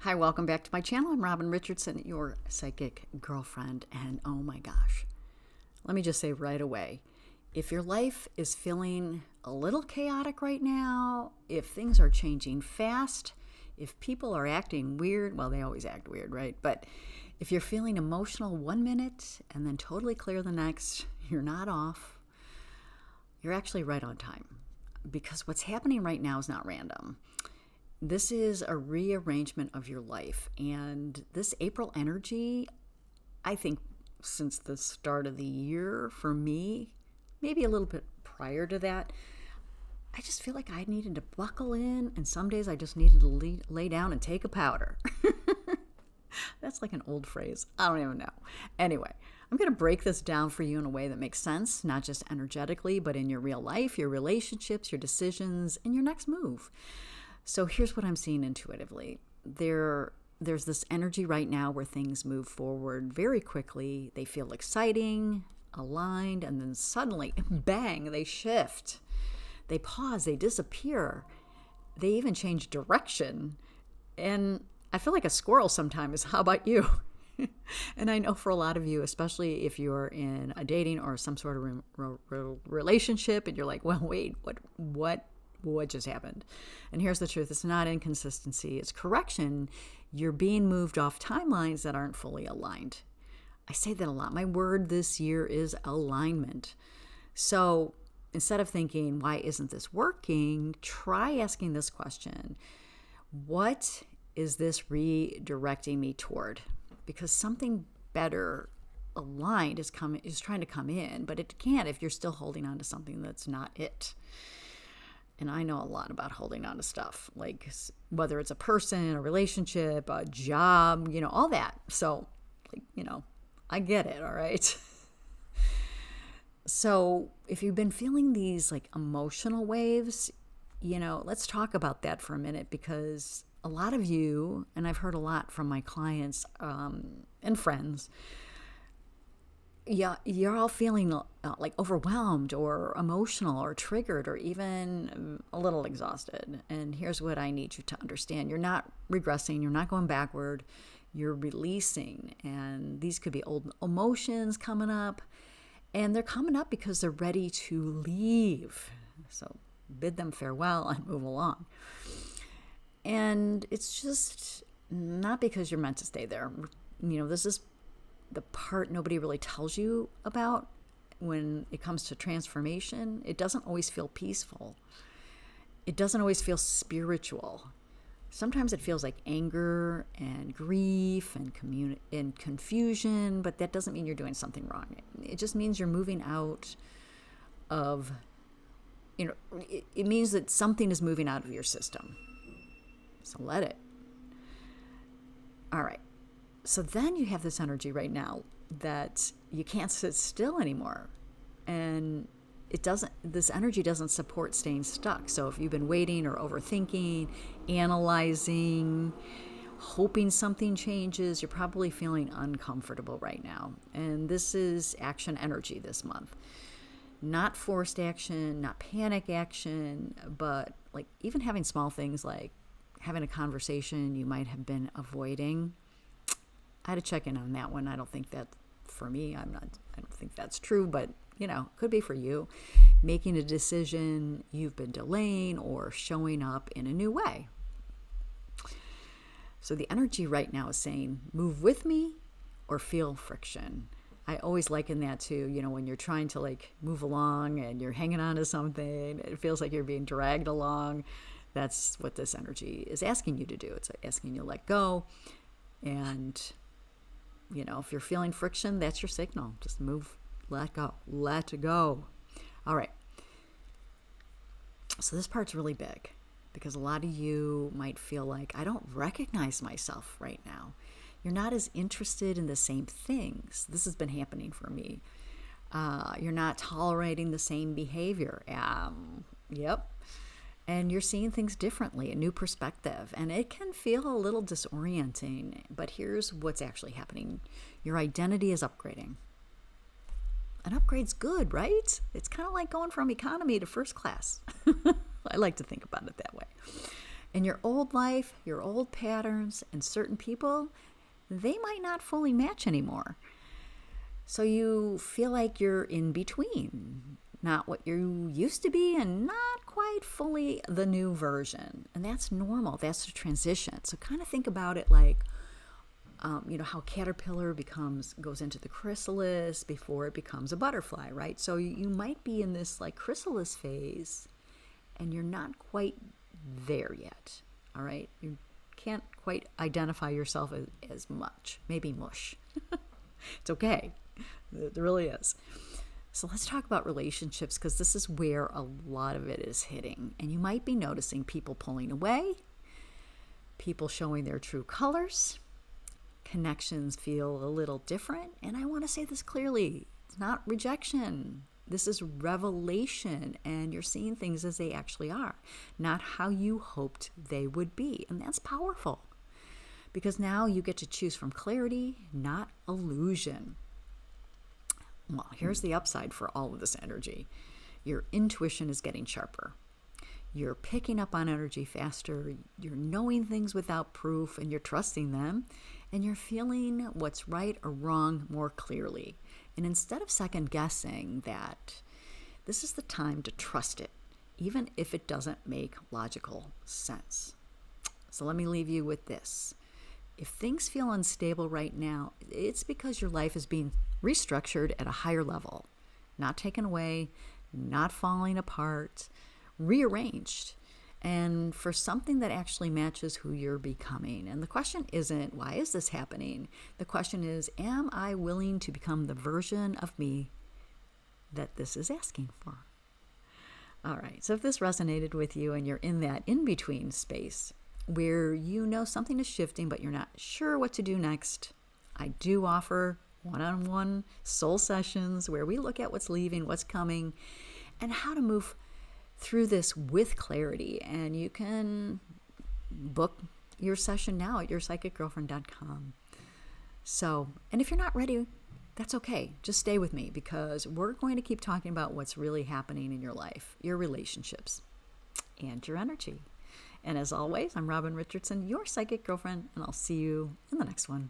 Hi, welcome back to my channel. I'm Robin Richardson, your psychic girlfriend. And oh my gosh, let me just say right away, if your life is feeling a little chaotic right now, if things are changing fast, if people are acting weird, well, they always act weird, right? But if you're feeling emotional 1 minute and then totally clear the next, you're not off. You're actually right on time, because what's happening right now is not random. This is a rearrangement of your life. And this April energy, I think since the start of the year for me, maybe a little bit prior to that, I just feel like I needed to buckle in, and some days I just needed to lay down and take a powder. That's like an old phrase. I don't even know. Anyway, I'm going to break this down for you in a way that makes sense, not just energetically, but in your real life, your relationships, your decisions, and your next move. So here's what I'm seeing intuitively. There's this energy right now where things move forward very quickly. They feel exciting, aligned, and then suddenly, bang, they shift. They pause, they disappear. They even change direction. And I feel like a squirrel sometimes. How about you? And I know for a lot of you, especially if you're in a dating or some sort of relationship and you're like, well, wait, what just happened? And here's the truth. It's not inconsistency. It's correction. You're being moved off timelines that aren't fully aligned. I say that a lot. My word this year is alignment. So instead of thinking, why isn't this working? Try asking this question. What is this redirecting me toward? Because something better aligned is trying to come in, but it can't if you're still holding on to something that's not it. And I know a lot about holding on to stuff, like whether it's a person, a relationship, a job, all that. So, I get it, all right? So if you've been feeling these emotional waves, let's talk about that for a minute, because a lot of you, and I've heard a lot from my clients and friends, you're all feeling overwhelmed or emotional or triggered or even a little exhausted. And here's what I need you to understand. You're not regressing. You're not going backward. You're releasing. And these could be old emotions coming up. And they're coming up because they're ready to leave. So bid them farewell and move along. And it's just not because you're meant to stay there. This is the part nobody really tells you about when it comes to transformation. It doesn't always feel peaceful. It doesn't always feel spiritual. Sometimes it feels like anger and grief and confusion, but that doesn't mean you're doing something wrong. It just means you're moving out of, it means that something is moving out of your system. So let it. All right. So then you have this energy right now that you can't sit still anymore. And this energy doesn't support staying stuck. So if you've been waiting or overthinking, analyzing, hoping something changes, you're probably feeling uncomfortable right now. And this is action energy this month. Not forced action, not panic action, but even having small things like having a conversation you might have been avoiding. I had to check in on that one. I don't think that for me, I don't think that's true, but could be for you. Making a decision you've been delaying or showing up in a new way. So the energy right now is saying, move with me or feel friction. I always liken that to, when you're trying to move along and you're hanging on to something, it feels like you're being dragged along. That's what this energy is asking you to do. It's asking you to let go. And if you're feeling friction, that's your signal. Just move, let go. All right. So this part's really big because a lot of you might feel like, I don't recognize myself right now. You're not as interested in the same things. This has been happening for me. You're not tolerating the same behavior. Yep. And you're seeing things differently, a new perspective. And it can feel a little disorienting, but here's what's actually happening. Your identity is upgrading. An upgrade's good, right? It's kind of like going from economy to first class. I like to think about it that way. In your old life, your old patterns, and certain people, they might not fully match anymore. So you feel like you're in between, not what you used to be and not quite fully the new version. And that's normal. That's the transition. So kind of think about it like, how caterpillar goes into the chrysalis before it becomes a butterfly, right? So you might be in this like chrysalis phase and you're not quite there yet, all right? You can't quite identify yourself as much, maybe mush. It's okay. It really is. So let's talk about relationships, because this is where a lot of it is hitting. And you might be noticing people pulling away, people showing their true colors, connections feel a little different. And I want to say this clearly. It's not rejection. This is revelation, and you're seeing things as they actually are, not how you hoped they would be. And that's powerful, because now you get to choose from clarity, not illusion. Well, here's the upside for all of this energy. Your intuition is getting sharper. You're picking up on energy faster. You're knowing things without proof, and you're trusting them. And you're feeling what's right or wrong more clearly. And instead of second guessing that, this is the time to trust it, even if it doesn't make logical sense. So let me leave you with this. If things feel unstable right now, it's because your life is being restructured at a higher level, not taken away, not falling apart, rearranged, and for something that actually matches who you're becoming. And the question isn't, why is this happening? The question is, am I willing to become the version of me that this is asking for? All right, so if this resonated with you and you're in that in-between space where you know something is shifting but you're not sure what to do next, I do offer one-on-one soul sessions where we look at what's leaving, what's coming, and how to move through this with clarity. And you can book your session now at yourpsychicgirlfriend.com. So, and if you're not ready, that's okay. Just stay with me, because we're going to keep talking about what's really happening in your life, your relationships, and your energy. And as always, I'm Robin Richardson, your psychic girlfriend, and I'll see you in the next one.